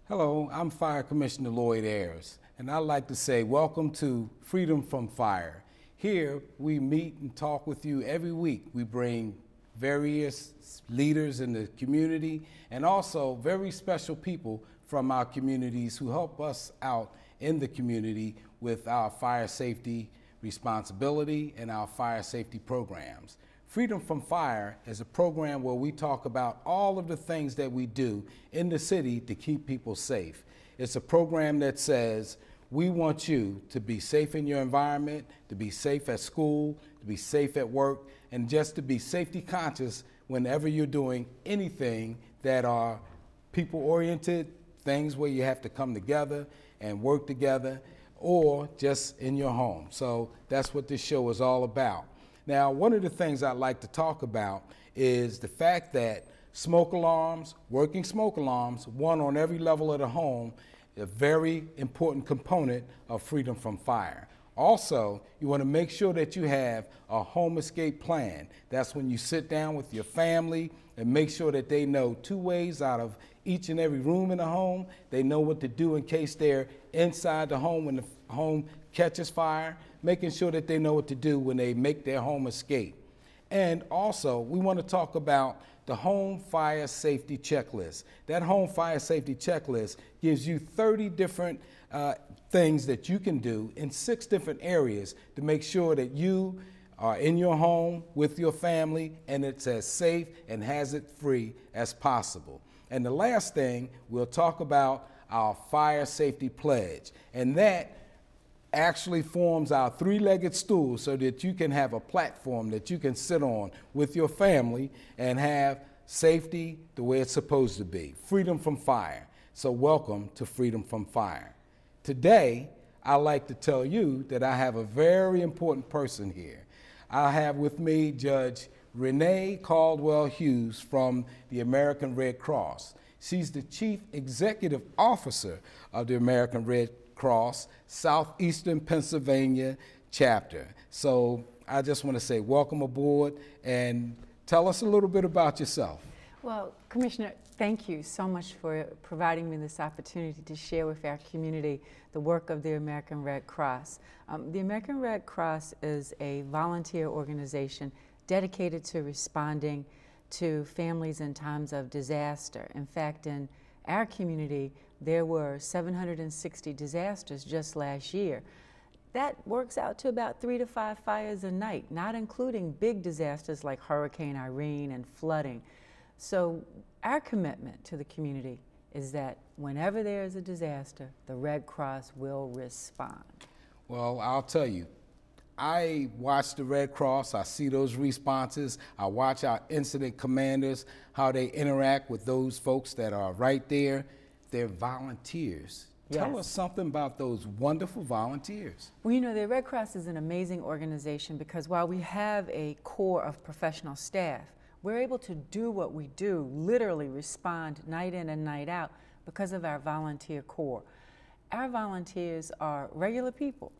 Hello, I'm Fire Commissioner Lloyd Ayers, and I'd like to say welcome to Freedom from Fire. Here, we meet and talk with you every week. We bring various leaders in the community and also very special people from our communities who help us out in the community with our fire safety responsibility and our fire safety programs. Freedom from Fire is a program where we talk about all of the things that we do in the city to keep people safe. It's a program that says we want you to be safe in your environment, to be safe at school, to be safe at work, and just to be safety conscious whenever you're doing anything that are people-oriented, things where you have to come together and work together, or just in your home. So that's what this show is all about. Now, one of the things I'd like to talk about is the fact that smoke alarms, working smoke alarms, one on every level of the home, a very important component of freedom from fire. Also, you want to make sure that you have a home escape plan. That's when you sit down with your family and make sure that they know 2 ways out of each and every room in the home. They know what to do in case they're inside the home when the home catches fire, making sure that they know what to do when they make their home escape. And also, we want to talk about the Home Fire Safety Checklist. That Home Fire Safety Checklist gives you 30 different things that you can do in 6 different areas to make sure that you are in your home with your family and it's as safe and hazard-free as possible. And the last thing, we'll talk about our Fire Safety Pledge. And that actually forms our 3-legged stool so that you can have a platform that you can sit on with your family and have safety the way it's supposed to be. Freedom from fire. So welcome to Freedom from Fire. Today, I'd like to tell you that I have a very important person here. I have with me Judge Renee Caldwell Hughes from the American Red Cross. She's the Chief Executive Officer of the American Red Cross, Southeastern Pennsylvania chapter. So I just want to say welcome aboard and tell us a little bit about yourself. Well, Commissioner, thank you so much for providing me this opportunity to share with our community the work of the American Red Cross. The American Red Cross is a volunteer organization dedicated to responding to families in times of disaster. In fact, in our community, there were 760 disasters just last year. That works out to about 3 to 5 fires a night, not including big disasters like Hurricane Irene and flooding. So our commitment to the community is that whenever there is a disaster, the Red Cross will respond. Well, I'll tell you, I watch the Red Cross, I see those responses, I watch our incident commanders, how they interact with those folks that are right there. They're volunteers. Yes. Tell us something about those wonderful volunteers. Well, you know, the Red Cross is an amazing organization because while we have a core of professional staff, we're able to do what we do, literally respond night in and night out because of our volunteer core. Our volunteers are regular people,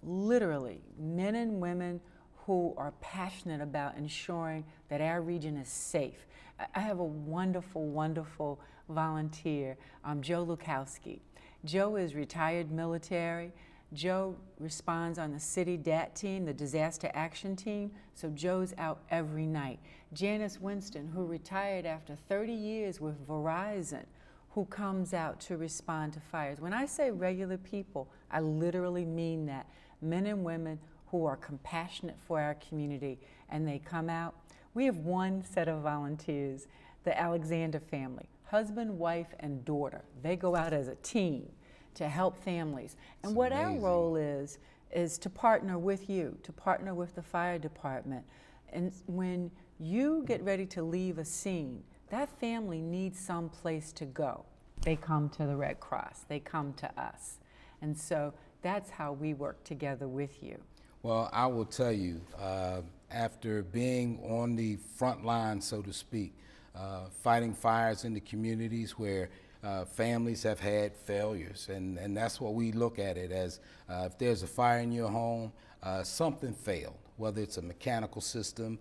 literally men and women who are passionate about ensuring that our region is safe. I have a wonderful, wonderful volunteer, Joe Lukowski. Joe is retired military. Joe responds on the city DAT team, the disaster action team, so Joe's out every night. Janice Winston, who retired after 30 years with Verizon, who comes out to respond to fires. When I say regular people, I literally mean that. Men and women who are compassionate for our community, and they come out. We have one set of volunteers, the Alexander family, husband, wife, and daughter. They go out as a team to help families. And That's what amazing. our role is to partner with you, to partner with the fire department. And when you get ready to leave a scene, that family needs some place to go. They come to the Red Cross, they come to us. And so that's how we work together with you. Well, I will tell you, after being on the front line, so to speak, fighting fires in the communities where families have had failures, and that's what we look at it as. If there's a fire in your home, something failed, whether it's a mechanical system,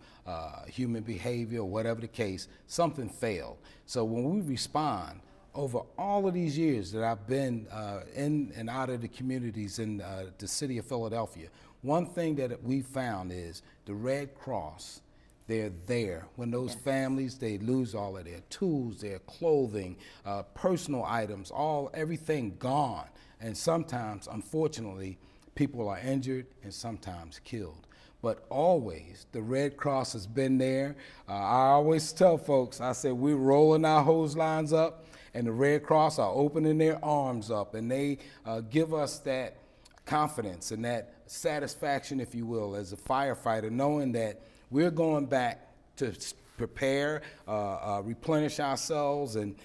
human behavior, or whatever the case, something failed. So when we respond, over all of these years that I've been in and out of the communities in the city of Philadelphia, one thing that we found is the Red Cross. They're there when those families, they lose all of their tools, their clothing, personal items, everything gone. And sometimes, unfortunately, people are injured and sometimes killed. But always, the Red Cross has been there. I always tell folks, I say, we're rolling our hose lines up, and the Red Cross are opening their arms up, and they give us that confidence and that satisfaction, if you will, as a firefighter, knowing that we're going back to prepare, replenish ourselves, and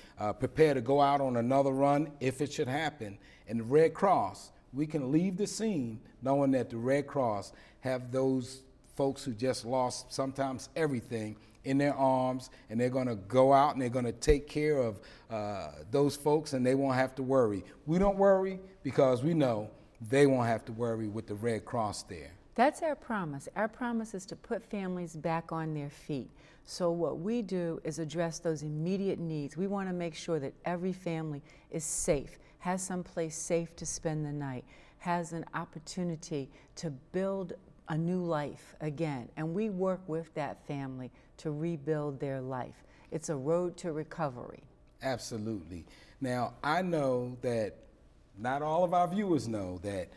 prepare to go out on another run if it should happen. And the Red Cross, we can leave the scene knowing that the Red Cross have those folks who just lost sometimes everything in their arms, and they're going to go out and they're going to take care of those folks, and they won't have to worry. We don't worry because we know they won't have to worry with the Red Cross there. That's our promise. Our promise is to put families back on their feet. So what we do is address those immediate needs. We want to make sure that every family is safe, has some place safe to spend the night, has an opportunity to build a new life again. And we work with that family to rebuild their life. It's a road to recovery. Absolutely. Now, I know that not all of our viewers know that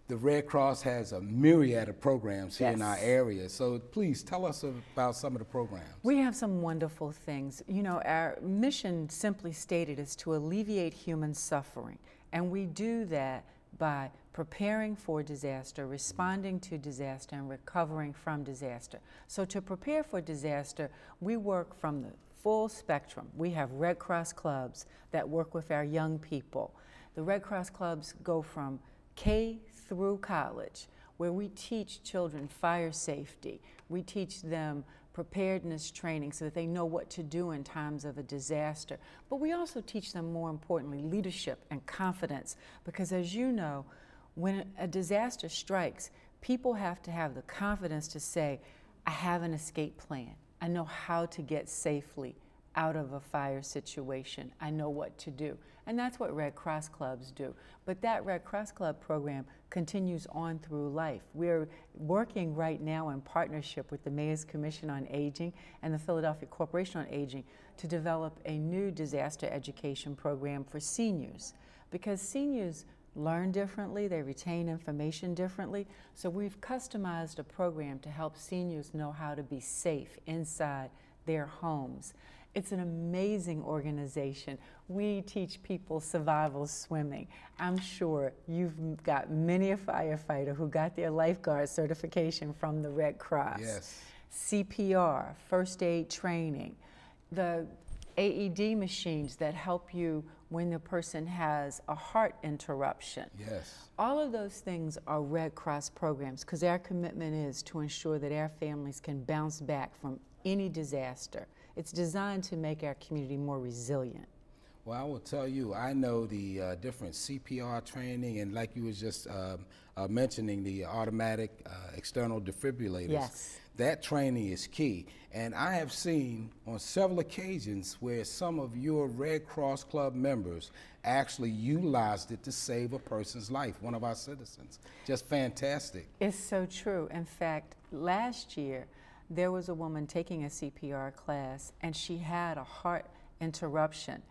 the Red Cross has a myriad of programs here in our area. So please tell us about some of the programs. We have some wonderful things. You know, our mission, simply stated, is to alleviate human suffering. And we do that by preparing for disaster, responding to disaster, and recovering from disaster. So to prepare for disaster, we work from the full spectrum. We have Red Cross clubs that work with our young people. The Red Cross clubs go from K through college, where we teach children fire safety. We teach them preparedness training so that they know what to do in times of a disaster. But we also teach them, more importantly, leadership and confidence, because as you know, when a disaster strikes, people have to have the confidence to say, I have an escape plan. I know how to get safely out of a fire situation. I know what to do. And that's what Red Cross clubs do. But that Red Cross Club program continues on through life. We're working right now in partnership with the Mayor's Commission on Aging and the Philadelphia Corporation on Aging to develop a new disaster education program for seniors, because seniors learn differently, they retain information differently. So we've customized a program to help seniors know how to be safe inside their homes. It's an amazing organization. We teach people survival swimming. I'm sure you've got many a firefighter who got their lifeguard certification from the Red Cross. Yes. CPR, first aid training, the AED machines that help you when the person has a heart interruption. Yes. All of those things are Red Cross programs, because our commitment is to ensure that our families can bounce back from any disaster. It's designed to make our community more resilient. Well, I will tell you, I know the different CPR training, and like you was just mentioning, the automatic external defibrillators. Yes. That training is key. And I have seen on several occasions where some of your Red Cross Club members actually utilized it to save a person's life, one of our citizens. Just fantastic. It's so true. In fact, last year, there was a woman taking a CPR class, and she had a heart interruption.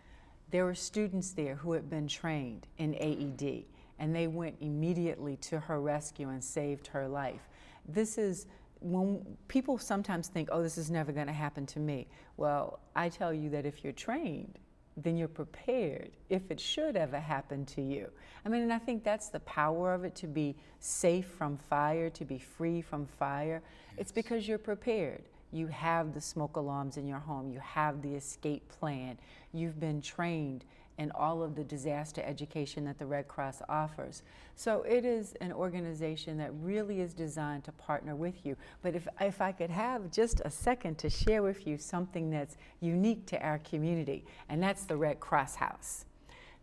There were students there who had been trained in AED, and they went immediately to her rescue and saved her life. This is when people sometimes think, oh, this is never going to happen to me. Well, I tell you that if you're trained, then you're prepared if it should ever happen to you. I mean, and I think that's the power of it, to be safe from fire, to be free from fire. Yes. It's because you're prepared. You have the smoke alarms in your home. You have the escape plan. You've been trained in all of the disaster education that the Red Cross offers. So it is an organization that really is designed to partner with you. But if I could have just a second to share with you something that's unique to our community, and that's the Red Cross House.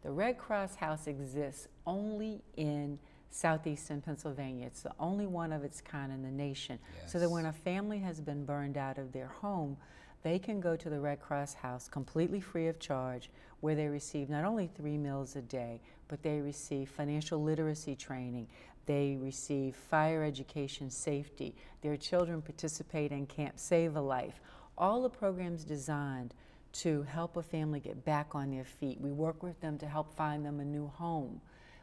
The Red Cross House exists only in southeastern Pennsylvania. It's the only one of its kind in the nation. Yes. So that when a family has been burned out of their home, they can go to the Red Cross House completely free of charge, where they receive not only 3 meals a day, but they receive financial literacy training, they receive fire education safety, their children participate in Camp Save a Life. All the programs designed to help a family get back on their feet. We work with them to help find them a new home,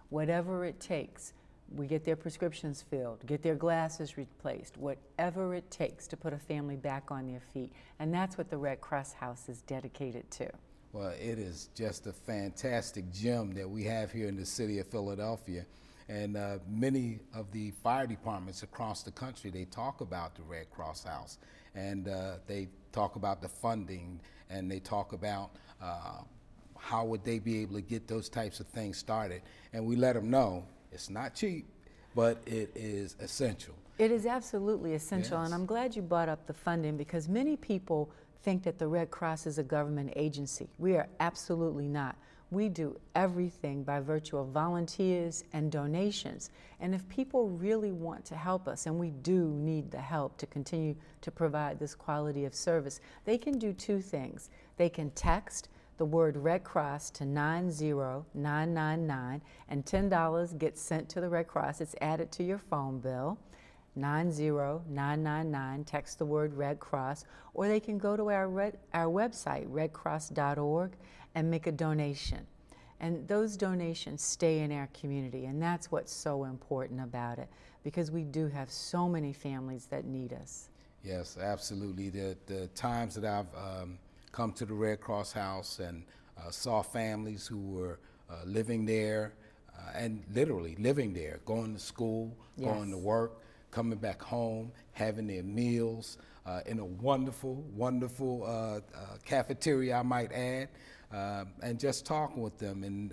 whatever it takes. We get their prescriptions filled, get their glasses replaced, whatever it takes to put a family back on their feet. And that's what the Red Cross House is dedicated to. Well, it is just a fantastic gem that we have here in the city of Philadelphia. And many of the fire departments across the country, they talk about the Red Cross House. And they talk about the funding, and they talk about how would they be able to get those types of things started. And we let them know it's not cheap, but it is essential. It is absolutely essential, yes. And I'm glad you brought up the funding, because many people think that the Red Cross is a government agency. We are absolutely not. We do everything by virtue of volunteers and donations. And if people really want to help us, and we do need the help to continue to provide this quality of service, they can do 2 things. They can text the word Red Cross to 90999, and $10 gets sent to the Red Cross. It's added to your phone bill. 90999, text the word Red Cross, or they can go to our website, redcross.org, and make a donation. And those donations stay in our community, and that's what's so important about it, because we do have so many families that need us. Yes, absolutely. The times that I've come to the Red Cross House and saw families who were living there, and literally living there, going to school, yes, going to work, coming back home, having their meals in a wonderful, wonderful cafeteria, I might add, and just talking with them and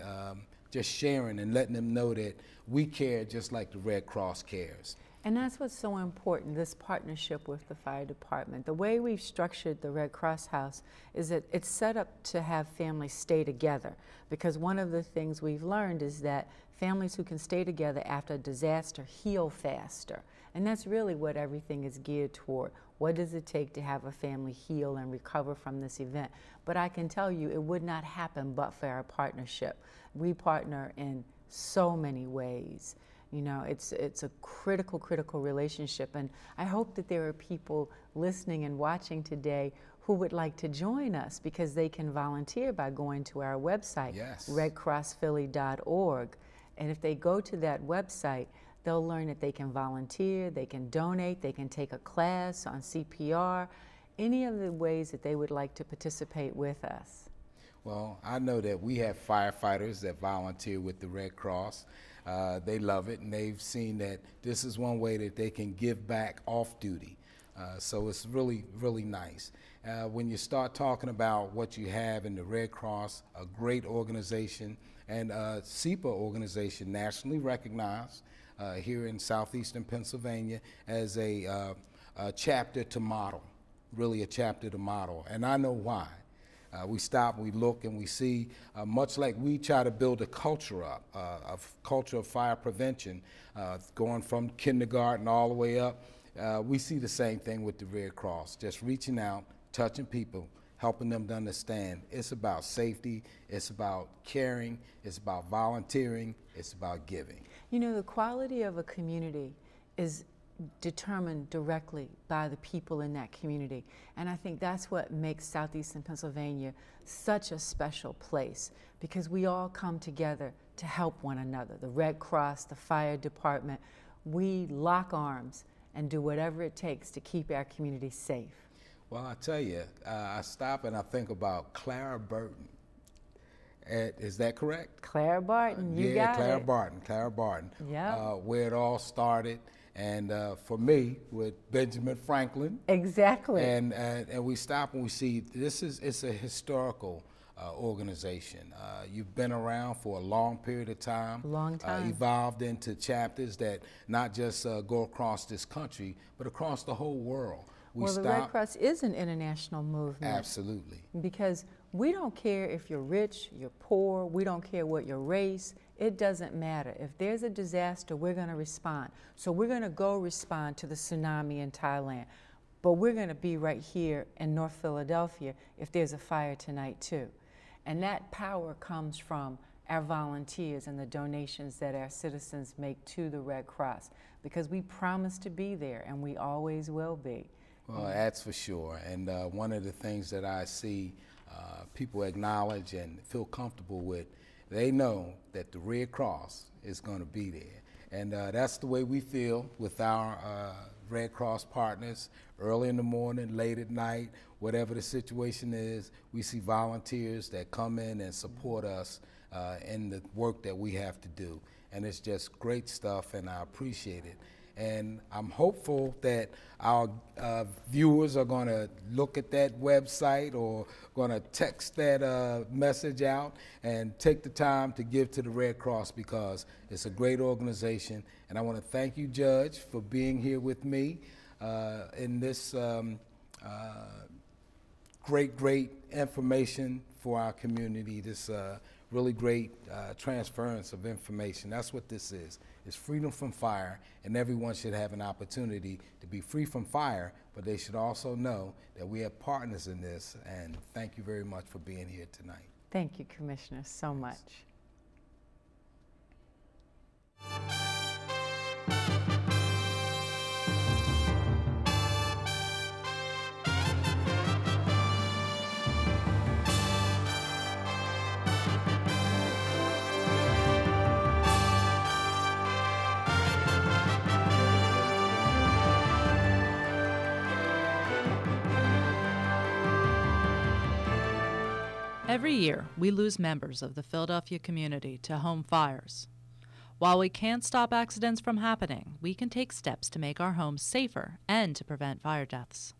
just sharing and letting them know that we care just like the Red Cross cares. And that's what's so important, this partnership with the fire department. The way we've structured the Red Cross House is that it's set up to have families stay together, because one of the things we've learned is that families who can stay together after a disaster heal faster. And that's really what everything is geared toward. What does it take to have a family heal and recover from this event? But I can tell you it would not happen but for our partnership. We partner in so many ways. You know, it's a critical relationship, and I hope that there are people listening and watching today who would like to join us, because they can volunteer by going to our website, yes, redcrossphilly.org. And if they go to that website, they'll learn that they can volunteer, they can donate, they can take a class on CPR, any of the ways that they would like to participate with us. Well, I know that we have firefighters that volunteer with the Red Cross. They love it, and they've seen that this is one way that they can give back off duty. So it's really, really nice. When you start talking about what you have in the Red Cross, a great organization, and a SEPA organization nationally recognized here in southeastern Pennsylvania as a chapter to model, really a chapter to model. And I know why. We stop, we look, and we see, much like we try to build a culture up, a culture of fire prevention, going from kindergarten all the way up. We see the same thing with the Red Cross, just reaching out, touching people, helping them to understand it's about safety, it's about caring, it's about volunteering, it's about giving. You know, the quality of a community is determined directly by the people in that community. And I think that's what makes southeastern Pennsylvania such a special place, because we all come together to help one another. The Red Cross, the fire department, we lock arms and do whatever it takes to keep our community safe. Well, I tell you, I stop and I think about Clara Barton. Is that correct? Clara Barton, you got it. Yeah, Clara Barton. Yeah. Where it all started. And for me, with Benjamin Franklin. Exactly. And we stop and we see it's a historical organization. You've been around for a long period of time. Long time. Evolved into chapters that not just go across this country, but across the whole world. The Red Cross is an international movement. Absolutely. Because we don't care if you're rich, you're poor, we don't care what your race, it doesn't matter. If there's a disaster, we're going to respond. So we're going to go respond to the tsunami in Thailand. but we're going to be right here in North Philadelphia if there's a fire tonight too. And that power comes from our volunteers and the donations that our citizens make to the Red Cross, because we promise to be there and we always will be. Well, that's for sure. And one of the things that I see people acknowledge and feel comfortable with, they know that the Red Cross is going to be there. And that's the way we feel with our Red Cross partners. Early in the morning, late at night, whatever the situation is, we see volunteers that come in and support us in the work that we have to do. And it's just great stuff, and I appreciate it. And I'm hopeful that our viewers are going to look at that website or going to text that message out and take the time to give to the Red Cross, because it's a great organization. And I want to thank you, Judge, for being here with me in this great information for our community, this really great transference of information. That's what this is. It's freedom from fire, and everyone should have an opportunity to be free from fire, but they should also know that we have partners in this, and thank you very much for being here tonight. Thank you, Commissioner, so much. Every year, we lose members of the Philadelphia community to home fires. While we can't stop accidents from happening, we can take steps to make our homes safer and to prevent fire deaths.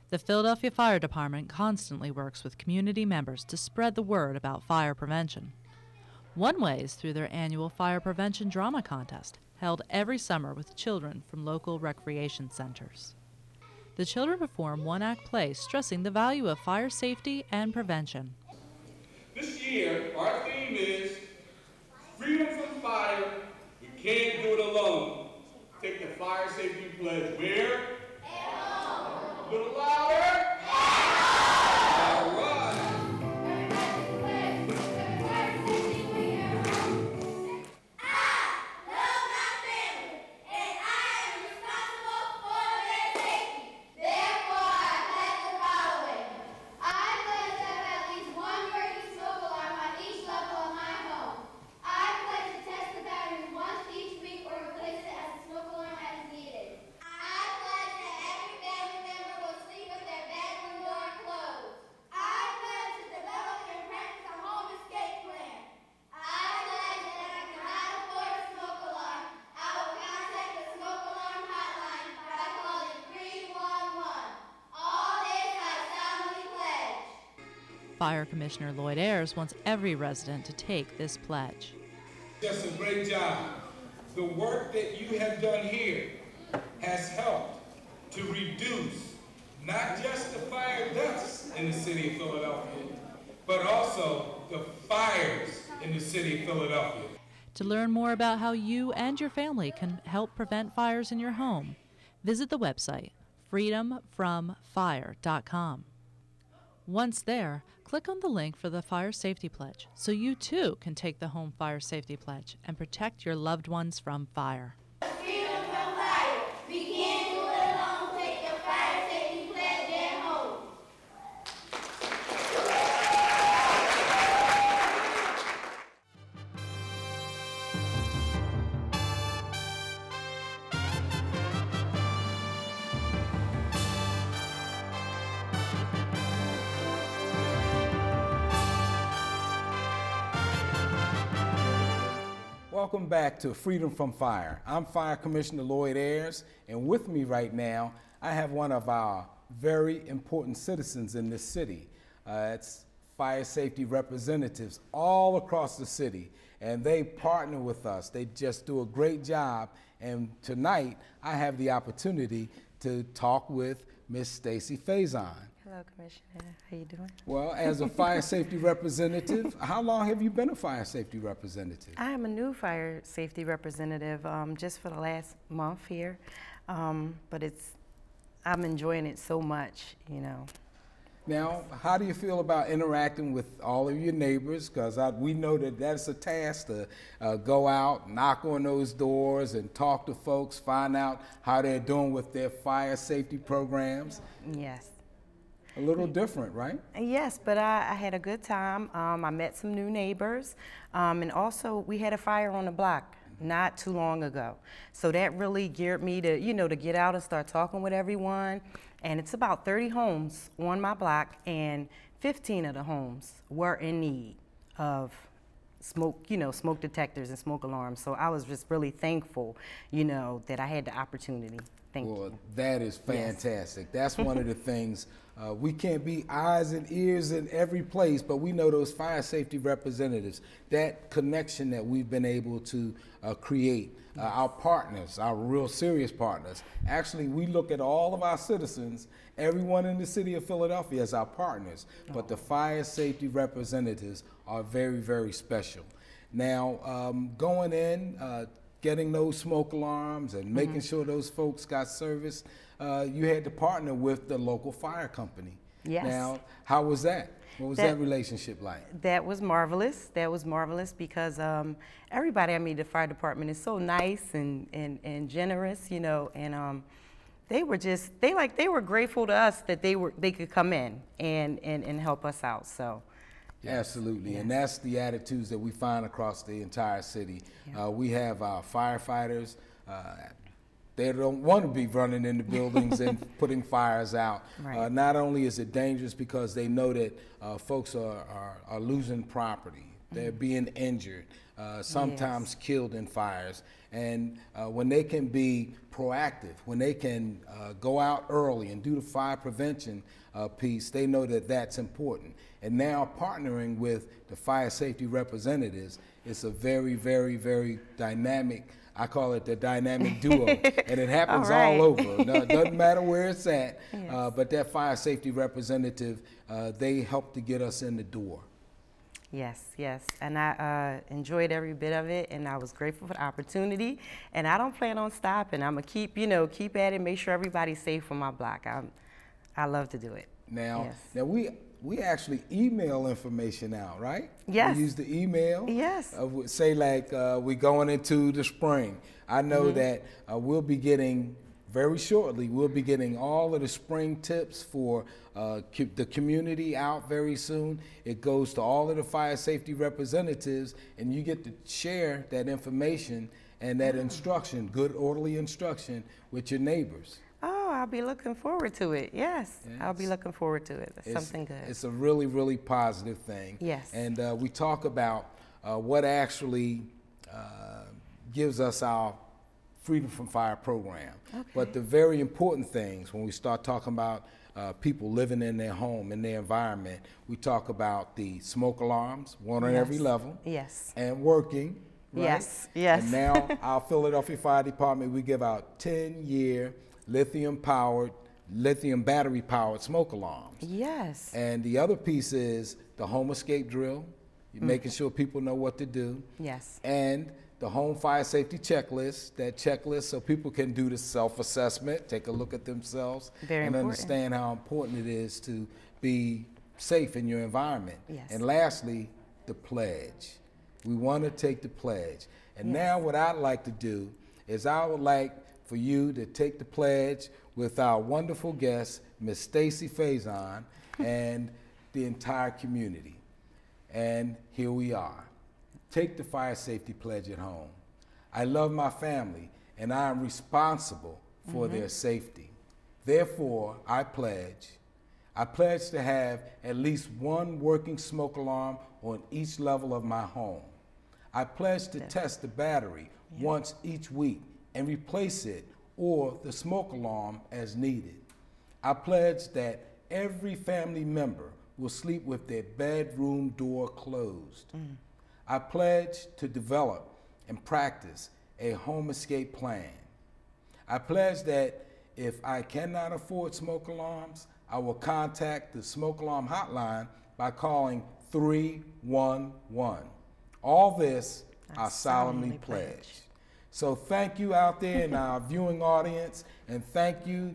The Philadelphia Fire Department constantly works with community members to spread the word about fire prevention. One way is through their annual Fire Prevention Drama Contest, held every summer with children from local recreation centers. The children perform one-act plays stressing the value of fire safety and prevention. This year, our theme is freedom from fire. We can't do it alone. Take the fire safety pledge where? At home. A little louder. All right. Fire Commissioner Lloyd Ayers wants every resident to take this pledge. Just a great job. The work that you have done here has helped to reduce not just the fire deaths in the city of Philadelphia, but also the fires in the city of Philadelphia. To learn more about how you and your family can help prevent fires in your home, visit the website freedomfromfire.com. Once there, click on the link for the Fire Safety Pledge so you too can take the Home Fire Safety Pledge and protect your loved ones from fire. Freedom from fire. We can't do it alone. Take the fire safety pledge at home. Welcome back to Freedom from Fire. I'm Fire Commissioner Lloyd Ayers, and with me right now, I have one of our very important citizens in this city. It's fire safety representatives all across the city, and they partner with us. They just do a great job, and tonight, I have the opportunity to talk with Miss Stacy Faison. Hello, Commissioner. How you doing? Well, as a fire safety representative, how long have you been a fire safety representative? I am a new fire safety representative just for the last month here, but I'm enjoying it so much, you know. Now, how do you feel about interacting with all of your neighbors? Because we know that that's a task to go out, knock on those doors, and talk to folks, find out how they're doing with their fire safety programs. Yes. A little different, right? Yes, but I had a good time. I met some new neighbors, and also we had a fire on the block not too long ago. So that really geared me to, you know, to get out and start talking with everyone. And it's about 30 homes on my block, and 15 of the homes were in need of smoke, you know, smoke detectors and smoke alarms. So I was just really thankful, you know, that I had the opportunity. Thank you. That is fantastic. Yes. That's one of the things. We can't be eyes and ears in every place, but we know those fire safety representatives, that connection that we've been able to create. Our partners, our real serious partners. Actually, we look at all of our citizens, everyone in the city of Philadelphia as our partners, but the fire safety representatives are very, very special. Now, going in, getting those smoke alarms and making sure those folks got service, you had to partner with the local fire company. Yes. Now, how was that? What was that relationship like? That was marvelous. That was marvelous because everybody, I mean, the fire department is so nice and generous, you know, and they were just, they were grateful to us that they could come in and help us out, so. Absolutely, yes. And that's the attitudes that we find across the entire city. Yeah. We have our firefighters. They don't want to be running into buildings and putting fires out. Right. Not only is it dangerous because they know that folks are losing property, they're being injured, sometimes killed in fires. And when they can be proactive, when they can go out early and do the fire prevention piece, they know that that's important. And now partnering with the fire safety representatives, it's a very, very, very dynamic, I call it the dynamic duo, and it happens all over. No, it doesn't matter where it's at, yes. But that fire safety representative, they help to get us in the door. Yes, yes, and I enjoyed every bit of it, and I was grateful for the opportunity, and I don't plan on stopping. I'm gonna keep at it, make sure everybody's safe on my block. I love to do it. Now, yes. Now we actually email information out, right? Yes. We use the email. Yes. Say like we're going into the spring. I know that we'll be getting, very shortly, we'll be getting all of the spring tips for the community out very soon. It goes to all of the fire safety representatives, and you get to share that information and that instruction, good orderly instruction, with your neighbors. Oh, I'll be looking forward to it. Yes, I'll be looking forward to it. That's something good. It's a really, really positive thing. Yes. And we talk about what actually gives us our Freedom from Fire program. Okay. But the very important things when we start talking about people living in their home, in their environment, we talk about the smoke alarms, one on every level. Yes. And working. Right? Yes, yes. And now our Philadelphia Fire Department, we give out 10-year lithium battery powered smoke alarms. Yes. And the other piece is the home escape drill, making sure people know what to do. Yes. And the home fire safety checklist, that checklist so people can do the self-assessment, take a look at themselves, and understand how important it is to be safe in your environment. Yes. And lastly, the pledge. We want to take the pledge. And now what I'd like to do is I would like for you to take the pledge with our wonderful guest, Ms. Stacy Faison, and the entire community. And here we are. Take the fire safety pledge at home. I love my family, and I am responsible for their safety. Therefore, I pledge to have at least one working smoke alarm on each level of my home. I pledge to test the battery once each week and replace it or the smoke alarm as needed. I pledge that every family member will sleep with their bedroom door closed. I pledge to develop and practice a home escape plan. I pledge that if I cannot afford smoke alarms, I will contact the smoke alarm hotline by calling 311. All this I solemnly pledge. So thank you out there in our viewing audience, and thank you,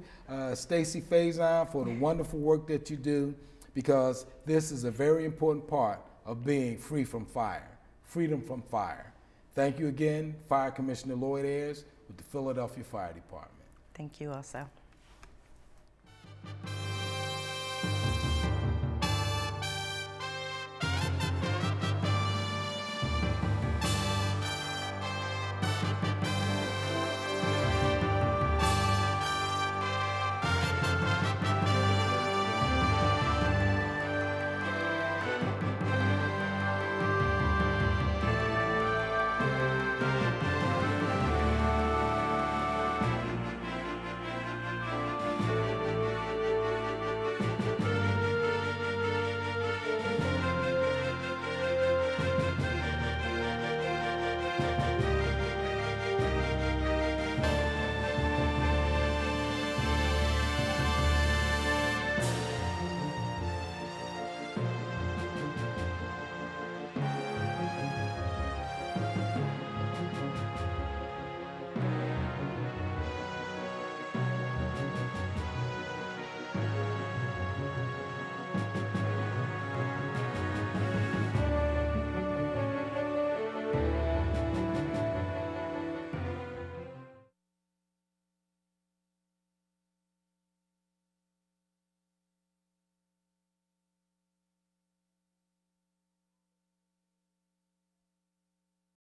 Stacey Faison, for the wonderful work that you do, because this is a very important part of being free from fire, freedom from fire. Thank you again, Fire Commissioner Lloyd Ayers with the Philadelphia Fire Department. Thank you also.